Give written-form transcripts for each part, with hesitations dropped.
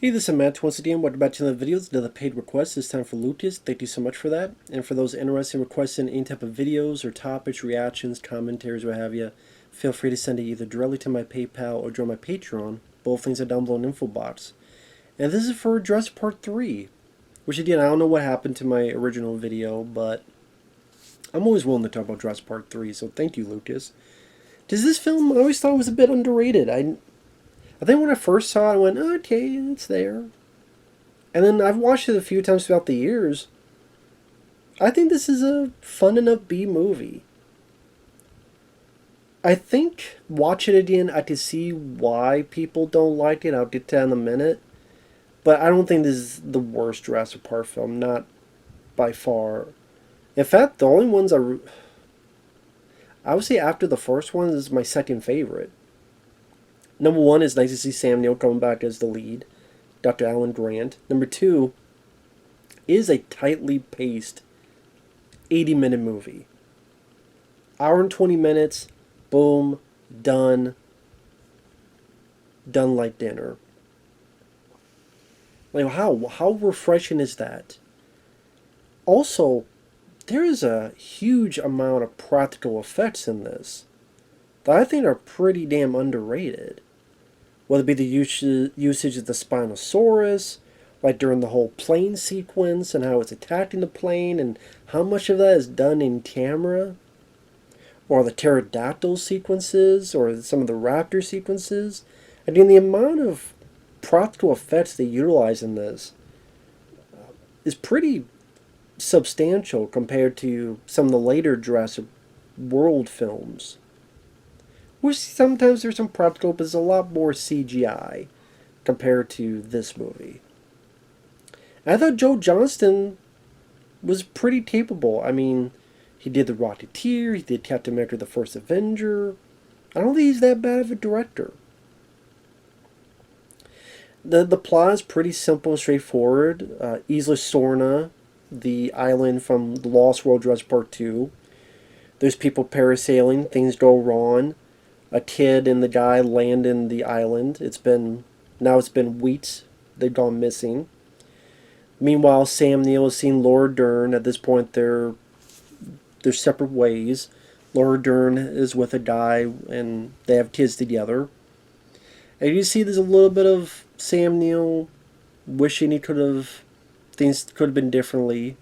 Hey, this is Matt once again. Welcome back to another video. It's another paid request. This time for Lucas. Thank you so much for that. And for those interested in requesting any type of videos or topics, reactions, commentaries, what have you, feel free to send it either directly to my PayPal or join my Patreon. Both links are down below in the info box. And this is for Jurassic Part 3. Which again, I don't know what happened to my original video, but I'm always willing to talk about Jurassic Part 3, so thank you, Lucas. Does this film, I always thought it was a bit underrated. I think when I first saw it, I went, oh, okay, it's there. And then I've watched it a few times throughout the years. I think this is a fun enough B movie. I think watching it again, I can see why people don't like it. I'll get to that in a minute. But I don't think this is the worst Jurassic Park film, not by far. In fact, the only ones I would say after the first one is my second favorite. Number one is nice to see Sam Neill coming back as the lead, Dr. Alan Grant. Number two is a tightly paced 80-minute movie. Hour and 20 minutes, boom, done. Done like dinner. Like how refreshing is that? Also, there is a huge amount of practical effects in this that I think are pretty damn underrated. Whether it be the usage of the Spinosaurus, like during the whole plane sequence and how it's attacking the plane and how much of that is done in camera, or the pterodactyl sequences, or some of the raptor sequences. I mean, the amount of practical effects they utilize in this is pretty substantial compared to some of the later Jurassic World films. Which sometimes there's some practical, but there's a lot more CGI compared to this movie. And I thought Joe Johnston was pretty capable. I mean, he did The Rocketeer, he did Captain America the First Avenger. I don't think he's that bad of a director. The plot is pretty simple and straightforward. Isla Sorna, the island from The Lost World Jurassic Park 2. There's people parasailing, things go wrong. A kid and the guy land in the island. Now it's been weeks. They've gone missing. Meanwhile, Sam Neill has seen Laura Dern. At this point, they're separate ways. Laura Dern is with a guy, and they have kids together. And you see, there's a little bit of Sam Neill wishing things could have been differently.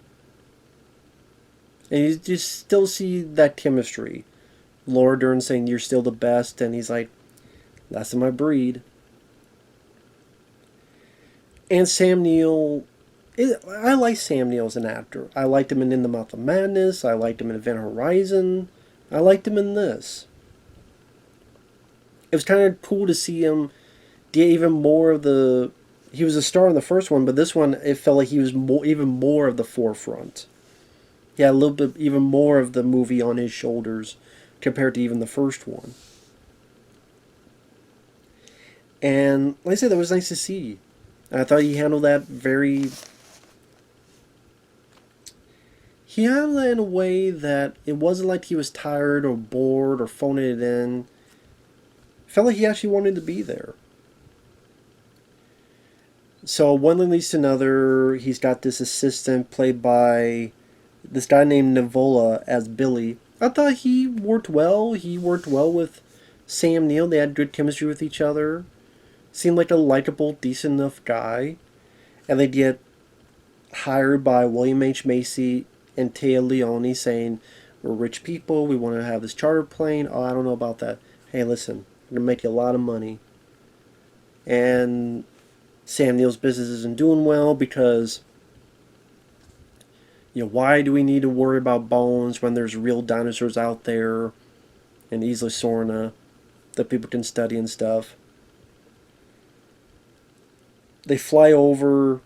And you just still see that chemistry. Laura Dern saying, "You're still the best," and he's like, "That's in my breed." And Sam Neill, I like Sam Neill as an actor. I liked him in the Mouth of Madness. I liked him in Event Horizon. I liked him in this. It was kind of cool to see him get even more of the. He was a star in the first one, but this one, it felt like he was even more of the forefront. He had a little bit, even more of the movie on his shoulders compared to even the first one. And like I said, that was nice to see. I thought he handled that He handled that in a way that it wasn't like he was tired or bored or phoning it in. It felt like he actually wanted to be there. So one thing leads to another. He's got this assistant played by this guy named Nivola as Billy. I thought he worked well. He worked well with Sam Neill. They had good chemistry with each other. Seemed like a likable, decent enough guy. And they get hired by William H. Macy and Téa Leoni saying, "We're rich people. We want to have this charter plane." "Oh, I don't know about that." "Hey, listen, we're going to make you a lot of money." And Sam Neill's business isn't doing well because, why do we need to worry about bones when there's real dinosaurs out there in Isla Sorna that people can study and stuff? They fly over.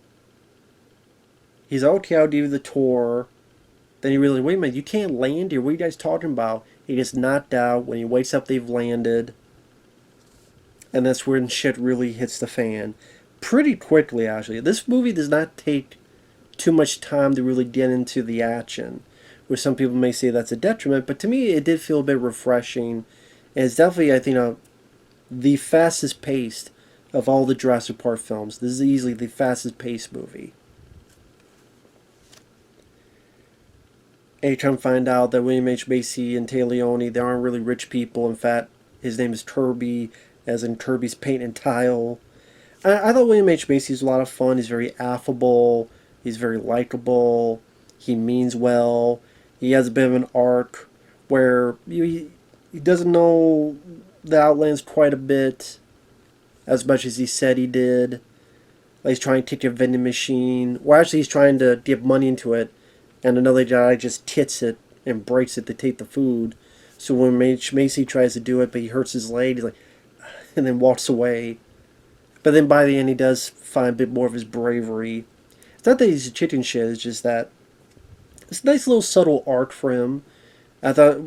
He's like, "Okay, I'll give you the tour." Then he realizes, "Wait a minute, you can't land here. What are you guys talking about?" He gets knocked out. When he wakes up, they've landed. And that's when shit really hits the fan. Pretty quickly, actually. This movie does not take too much time to really get into the action, which some people may say that's a detriment, but to me it did feel a bit refreshing, and it's definitely, I think, the fastest paced Of all the Jurassic Park films, this is easily the fastest paced movie. And you come to find out that William H. Macy and Tay Leone, they aren't really rich people. In fact, his name is Kirby, as in Kirby's Paint and Tile. I thought William H. Macy is a lot of fun. He's very affable. He's very likable. He means well. He has a bit of an arc where he doesn't know the Outlands quite a bit, as much as he said he did. Like he's trying to take a vending machine. Well, actually, he's trying to get money into it, and another guy just tits it and breaks it to take the food. So when Macy tries to do it, but he hurts his leg, he's like, and then walks away. But then by the end, he does find a bit more of his bravery. It's not that he's a chicken shit, it's just that it's a nice little subtle arc for him. I thought,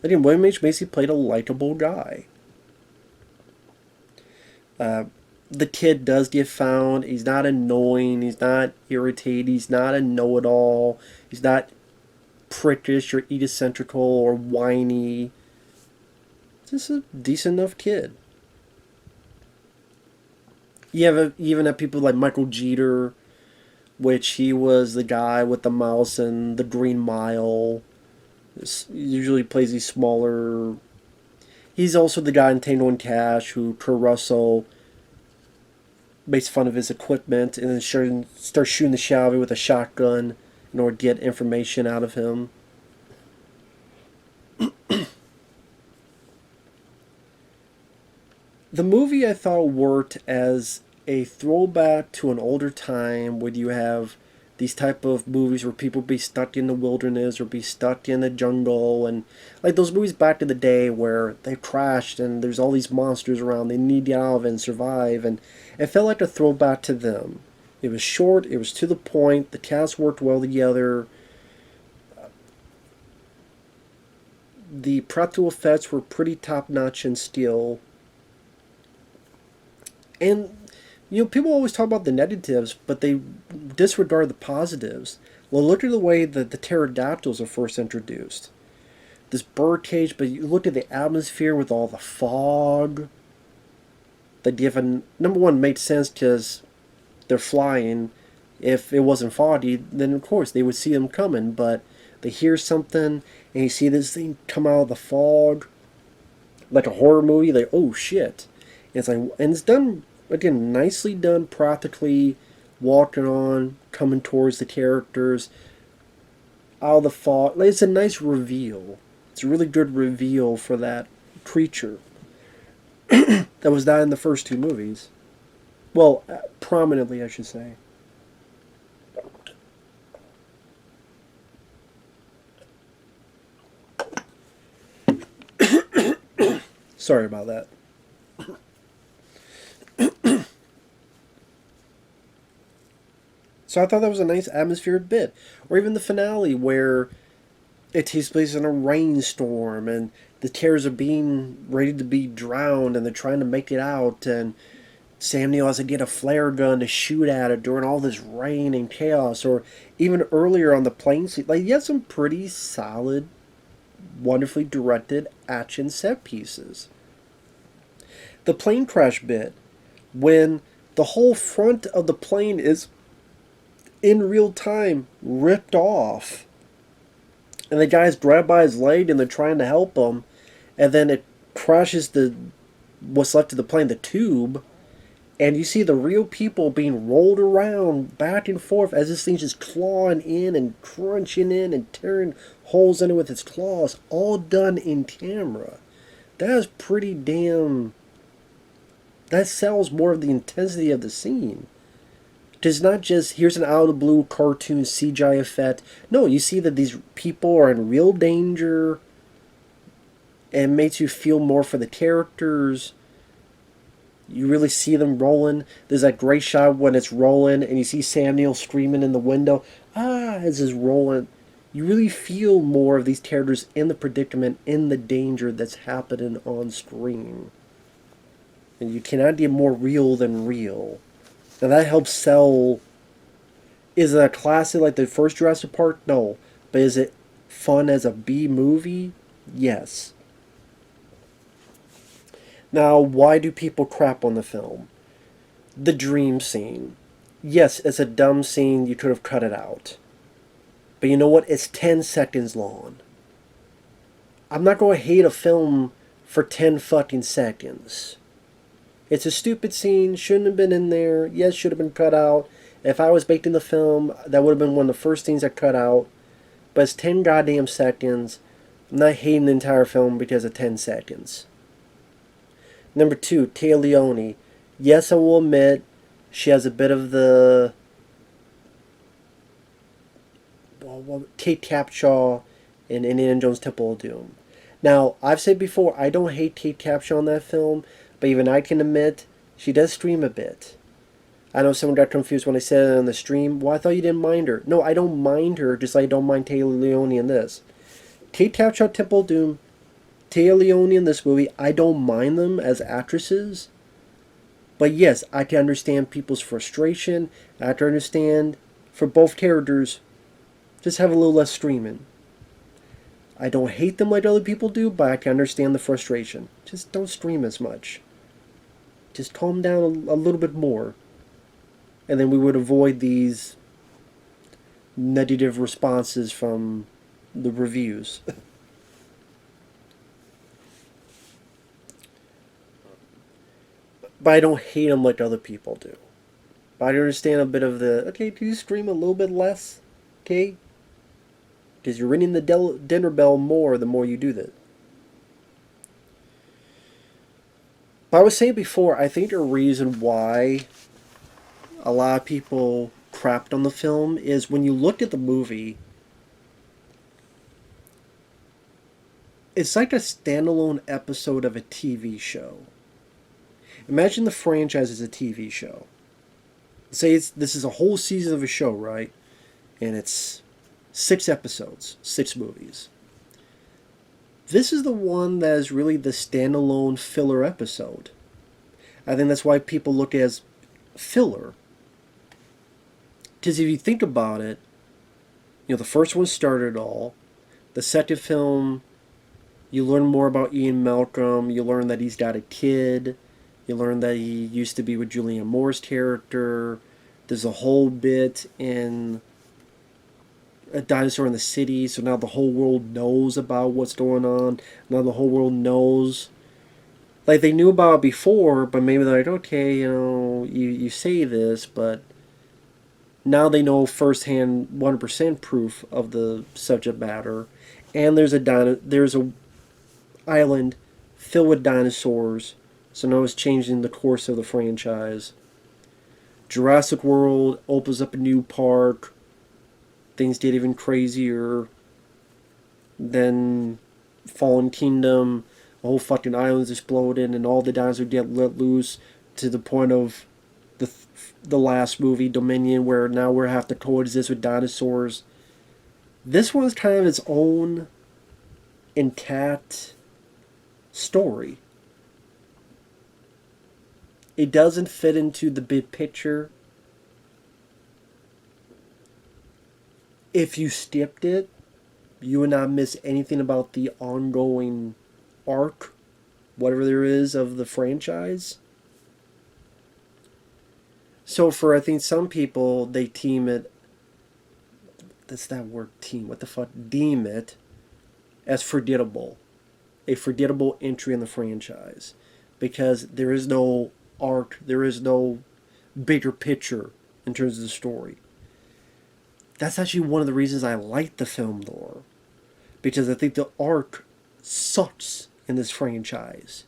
again, William H. Macy played a likable guy. The kid does get found. He's not annoying. He's not irritating. He's not a know-it-all. He's not prickish or egocentrical or whiny. Just a decent enough kid. You even have people like Michael Jeter, which he was the guy with the mouse and the Green Mile. Usually plays these smaller. He's also the guy in Tango and Cash who Kurt Russell makes fun of his equipment and then starts shooting the shit out of it with a shotgun in order to get information out of him. The movie, I thought, worked as a throwback to an older time when you have these type of movies where people be stuck in the wilderness or be stuck in the jungle, and like those movies back in the day where they crashed and there's all these monsters around, they need to get out of it and survive, and it felt like a throwback to them. It was short, it was to the point, the cast worked well together. The practical effects were pretty top-notch and still. And, people always talk about the negatives, but they disregard the positives. Well, look at the way that the pterodactyls are first introduced. This bird cage, but you look at the atmosphere with all the fog. That given, number one, made sense because they're flying. If it wasn't foggy, then of course they would see them coming, but they hear something, and you see this thing come out of the fog, like a horror movie, like, oh shit. And it's like, and it's done, again, nicely done, practically, walking on, coming towards the characters, out of the fog. Like, it's a nice reveal. It's a really good reveal for that creature that was not in the first two movies. Well, prominently, I should say. Sorry about that. So I thought that was a nice atmospheric bit. Or even the finale where it takes place in a rainstorm and the terrors are being ready to be drowned and they're trying to make it out, and Sam Neill has to get a flare gun to shoot at it during all this rain and chaos. Or even earlier on the plane scene, like, you have some pretty solid, wonderfully directed action set pieces. The plane crash bit, when the whole front of the plane is in real time ripped off, and the guy's grabbed by his leg and they're trying to help him, and then it crashes what's left of the plane, the tube, and you see the real people being rolled around back and forth as this thing's just clawing in and crunching in and tearing holes in it with its claws, all done in camera. That is pretty damn. That sells more of the intensity of the scene. It's not just, here's an out-of-the-blue cartoon CGI effect. No, you see that these people are in real danger, and it makes you feel more for the characters. You really see them rolling. There's that great shot when it's rolling, and you see Sam Neill screaming in the window, as it's rolling. You really feel more of these characters in the predicament, in the danger that's happening on screen. And you cannot get more real than real. And that helps sell. Is it a classic like the first Jurassic Park? No. But is it fun as a B movie? Yes. Now, why do people crap on the film? The dream scene. Yes, it's a dumb scene. You could have cut it out. But you know what? It's 10 seconds long. I'm not going to hate a film for 10 fucking seconds. It's a stupid scene. Shouldn't have been in there. Yes, should have been cut out. If I was making the film, that would have been one of the first things I cut out. But it's 10 goddamn seconds. I'm not hating the entire film because of 10 seconds. Number 2, Tia Leone. Yes, I will admit, she has a bit of the Kate Capshaw in Indiana Jones Temple of Doom. Now, I've said before, I don't hate Kate Capshaw in that film, but even I can admit, she does scream a bit. I know someone got confused when I said it on the stream. Well, I thought you didn't mind her. No, I don't mind her, just like I don't mind Taylor Leone in this. Kate Capshaw, Temple of Doom, Taylor Leone in this movie, I don't mind them as actresses. But yes, I can understand people's frustration. I can understand, for both characters, just have a little less screaming. I don't hate them like other people do, but I can understand the frustration. Just don't scream as much. Just calm down a little bit more. And then we would avoid these negative responses from the reviews. But I don't hate them like other people do. But I understand a bit of the, okay, can you scream a little bit less? Okay? Because you're ringing the dinner bell more the more you do that. But I was saying before, I think the reason why a lot of people crapped on the film is when you look at the movie, it's like a standalone episode of a TV show. Imagine the franchise as a TV show. Say this is a whole season of a show, right? And it's 6 episodes, 6 movies. This is the one that is really the standalone filler episode. I think that's why people look at it as filler. Because if you think about it, the first one started it all. The second film, you learn more about Ian Malcolm. You learn that he's got a kid. You learn that he used to be with Julianne Moore's character. There's a whole bit in A Dinosaur in the City, so now the whole world knows about what's going on. Now the whole world knows. Like, they knew about it before, but maybe they're like, okay, you say this, but now they know firsthand 100% proof of the subject matter. And there's a island filled with dinosaurs, so now it's changing the course of the franchise. Jurassic World opens up a new park. Things get even crazier. Then Fallen Kingdom, the whole fucking island's exploded, and all the dinosaurs get let loose to the point of the last movie, Dominion, where now we have to coexist with dinosaurs. This one's kind of its own intact story. It doesn't fit into the big picture. If you skipped it, you would not miss anything about the ongoing arc, whatever there is, of the franchise. So for, I think, some people, they deem it, that's that word, team, what the fuck, deem it as forgettable. A forgettable entry in the franchise. Because there is no arc, there is no bigger picture in terms of the story. That's actually one of the reasons I like the film, though. Because I think the arc sucks in this franchise.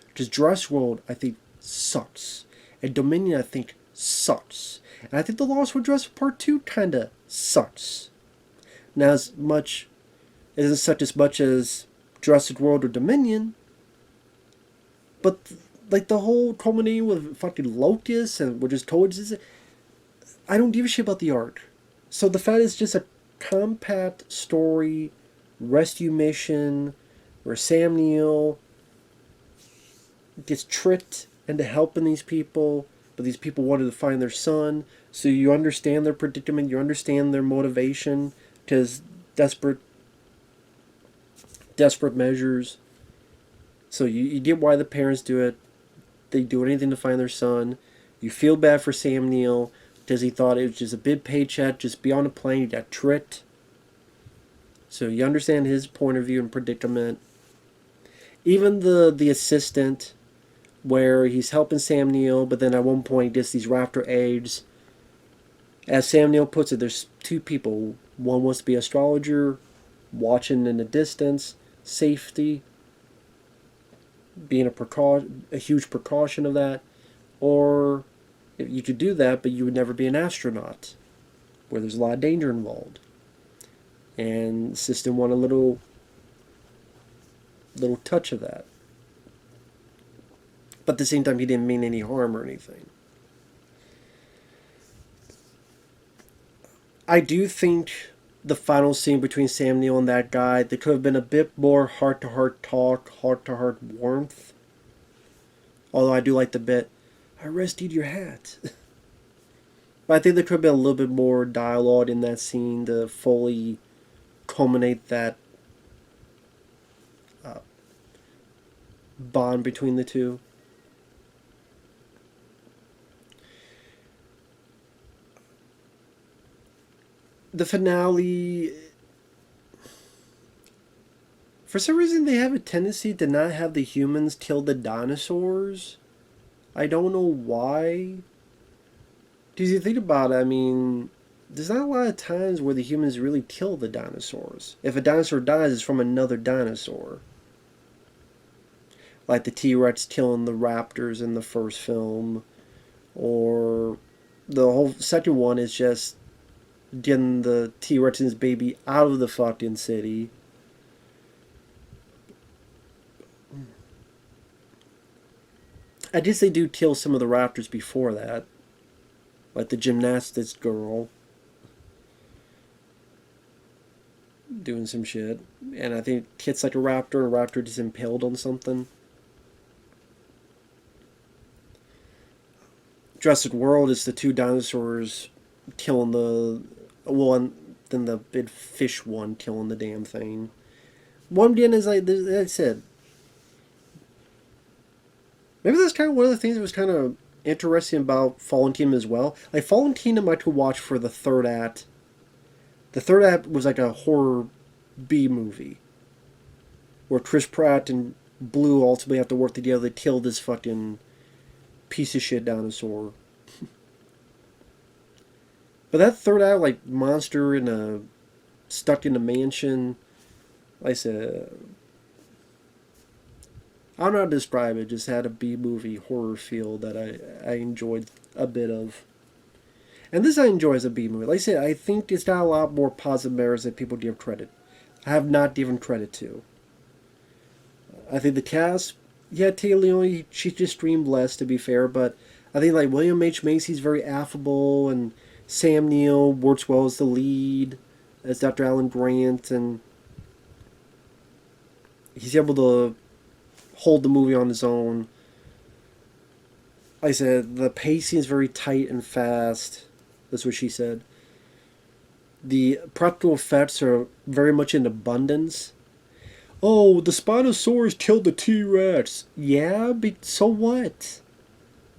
Because Jurassic World, I think, sucks. And Dominion, I think, sucks. And I think The Lost World Jurassic Part 2 kind of sucks. Now, as much, it doesn't suck as much as Jurassic World or Dominion, but like the whole culminating with fucking locusts and we're just towards, I don't give a shit about the arc. So the fact is just a compact story, rescue mission, where Sam Neill gets tricked into helping these people, but these people wanted to find their son. So you understand their predicament, you understand their motivation, because desperate measures. So you get why the parents do it. They do anything to find their son. You feel bad for Sam Neill because he thought it was just a big paycheck, just be on a plane, he got tricked. So you understand his point of view and predicament. Even the assistant, where he's helping Sam Neill, but then at one point he gets these raptor eggs. As Sam Neill puts it, there's two people. One wants to be an astrologer, watching in the distance, safety, being a huge precaution of that, or if you could do that, but you would never be an astronaut, where there's a lot of danger involved. And the system wanted a little touch of that. But at the same time, he didn't mean any harm or anything. I do think the final scene between Sam Neill and that guy, there could have been a bit more heart-to-heart talk, heart-to-heart warmth. Although I do like the bit, I rescued your hat. But I think there could have been a little bit more dialogue in that scene to fully culminate that bond between the two. The finale, for some reason they have a tendency to not have the humans kill the dinosaurs. I don't know why. Because you think about it, I mean, there's not a lot of times where the humans really kill the dinosaurs. If a dinosaur dies, it's from another dinosaur. Like the T-Rex killing the raptors in the first film. Or the whole second one is just getting the T-Rex and his baby out of the fucking city. I guess they do kill some of the raptors before that. Like the gymnastics girl. Doing some shit. And I think it hits like a raptor just impaled on something. Jurassic World is the two dinosaurs killing the... Well, and then the big fish one killing the damn thing. One again is like I said. Maybe that's kind of one of the things that was kind of interesting about Fallen Kingdom as well. Like Fallen Kingdom I could watch for the third act. The third act was like a horror B movie. Where Chris Pratt and Blue ultimately have to work together to kill this fucking piece of shit dinosaur. But that third act, like monster in a stuck in a mansion, like I said, I don't know how to describe it. Just had a B movie horror feel that I enjoyed a bit of. And this I enjoy as a B movie. Like I said, I think it's got a lot more positive merits than people give credit. I have not given credit to. I think the cast, yeah, Taylor Leone, she just streamed less to be fair, but I think like William H. Macy's very affable, and Sam Neill works well as the lead, as Dr. Alan Grant, and he's able to hold the movie on his own. Like I said, the pacing is very tight and fast. That's what she said. The practical effects are very much in abundance. Oh, the Spinosaurus killed the T-Rex. Yeah, but so what?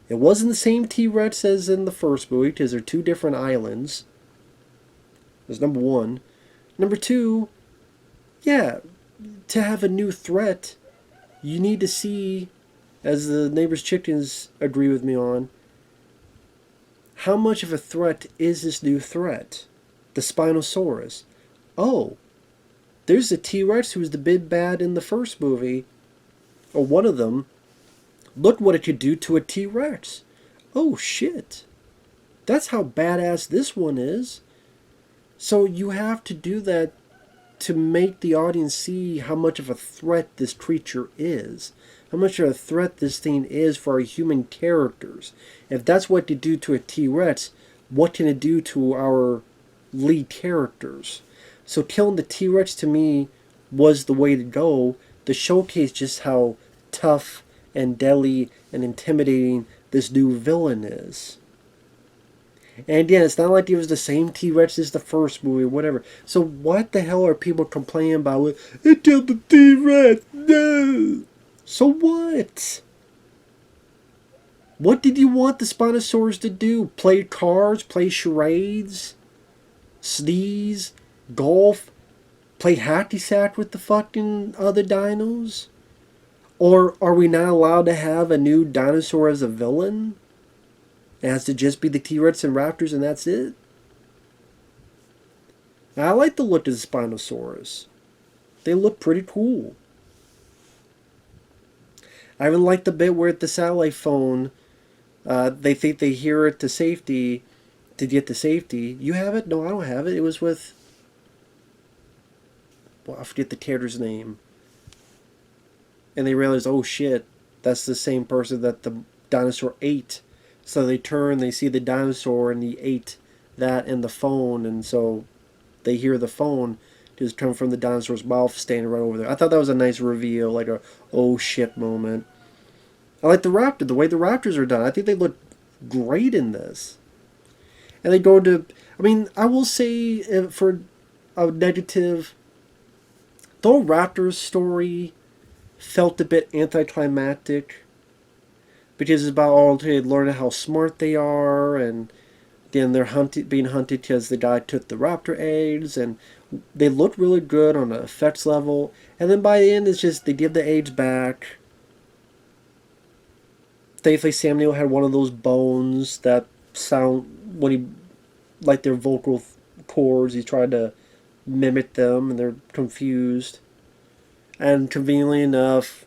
It wasn't the same T-Rex as in the first movie, because they're two different islands. That's number one. Number two, yeah, to have a new threat, you need to see, as the neighbor's chickens agree with me on, how much of a threat is this new threat? The Spinosaurus. Oh, there's the T-Rex who was the big bad in the first movie, or one of them. Look what it could do to a T-Rex. Oh shit. That's how badass this one is. So you have to do that to make the audience see how much of a threat this creature is. How much of a threat this thing is for our human characters. If that's what you do to a T-Rex, what can it do to our lead characters? So killing the T-Rex to me was the way to go to showcase just how tough and deadly and intimidating this new villain is. And again, it's not like it was the same T-Rex as the first movie or whatever. So what the hell are people complaining about? It killed the T-Rex! No! So what? What did you want the Spinosaurus to do? Play cards? Play charades? Sneeze? Golf? Play hacky sack with the fucking other dinos? Or are we not allowed to have a new dinosaur as a villain? It has to just be the T-Rex and Raptors and that's it? I like the look of the Spinosaurus. They look pretty cool. I even like the bit where at the satellite phone, they think they hear it to safety, to get to safety. You have it? No, I don't have it. It was with, well, I forget the character's name. And they realize, oh shit, that's the same person that the dinosaur ate. So they turn, they see the dinosaur, and he ate that and the phone, and so they hear the phone just come from the dinosaur's mouth standing right over there. I thought that was a nice reveal, like a oh shit moment. I like the raptor, the way the raptors are done. I think they look great in this. And they go to, I mean, I will say for a negative, though Raptor's story felt a bit anticlimactic because it's about all they learning how smart they are, and then they're being hunted because the guy took the raptor eggs, and they look really good on the effects level. And then by the end, it's just they give the eggs back. Thankfully, Sam Neill had one of those bones that sound when he like their vocal cords. He tried to mimic them, and they're confused. And conveniently enough,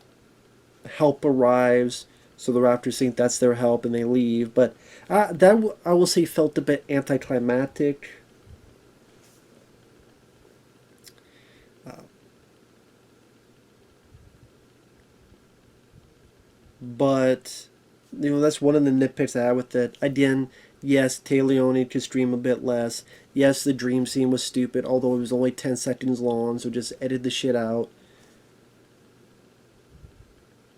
help arrives, so the Raptors think that's their help, and they leave. But that I will say felt a bit anticlimactic. But that's one of the nitpicks I had with it. Again, yes, Leone could stream a bit less. Yes, the dream scene was stupid, although it was only 10 seconds long, so just edit the shit out.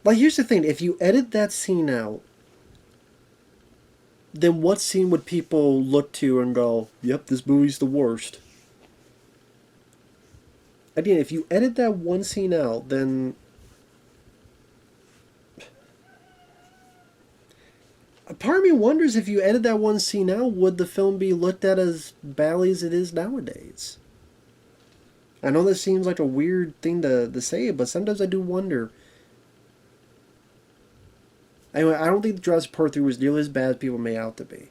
Like, here's the thing, if you edit that scene out, then what scene would people look to and go, yep, this movie's the worst? Again, if you edit that one scene out, then a part of me wonders if you edit that one scene out, would the film be looked at as badly as it is nowadays? I know that seems like a weird thing to say, but sometimes I do wonder. Anyway, I don't think Jurassic Park 3 was nearly as bad as people made out to be.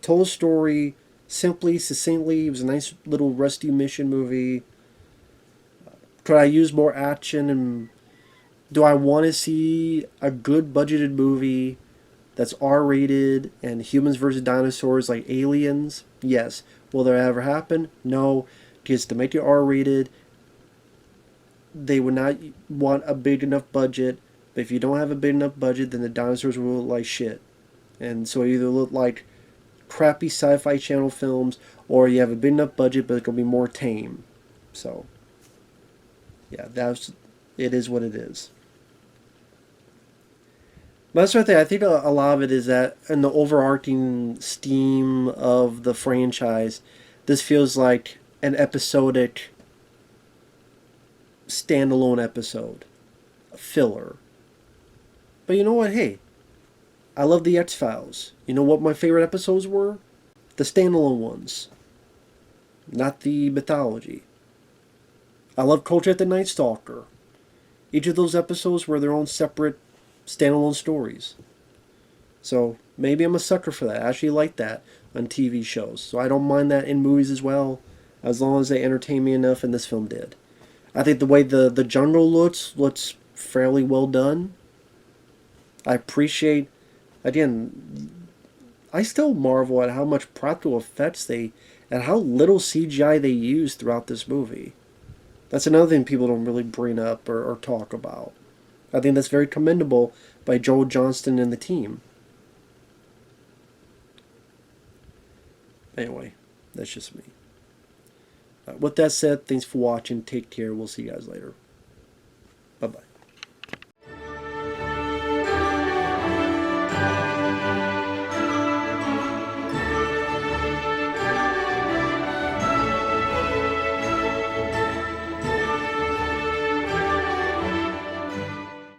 Told a story simply, succinctly. It was a nice little rescue mission movie. Could I use more action? And do I want to see a good budgeted movie that's R-rated and humans versus dinosaurs like Aliens? Yes. Will that ever happen? No. Because to make it R-rated, they would not want a big enough budget. But if you don't have a big enough budget, then the dinosaurs will look like shit. And so either look like crappy sci-fi channel films, or you have a big enough budget, but it's going to be more tame. So, yeah, it is what it is. But that's what I think a lot of it is that in the overarching scheme of the franchise, this feels like an episodic standalone episode. A filler. But you know what? Hey, I love the X-Files. You know what my favorite episodes were? The standalone ones. Not the mythology. I love Culture at the Night Stalker. Each of those episodes were their own separate standalone stories. So maybe I'm a sucker for that. I actually like that on TV shows. So I don't mind that in movies as well, as long as they entertain me enough, and this film did. I think the way the jungle looks fairly well done. I appreciate, again, I still marvel at how much practical effects and how little CGI they use throughout this movie. That's another thing people don't really bring up or talk about. I think that's very commendable by Joel Johnston and the team. Anyway, that's just me. With that said, thanks for watching. Take care. We'll see you guys later. Bye-bye.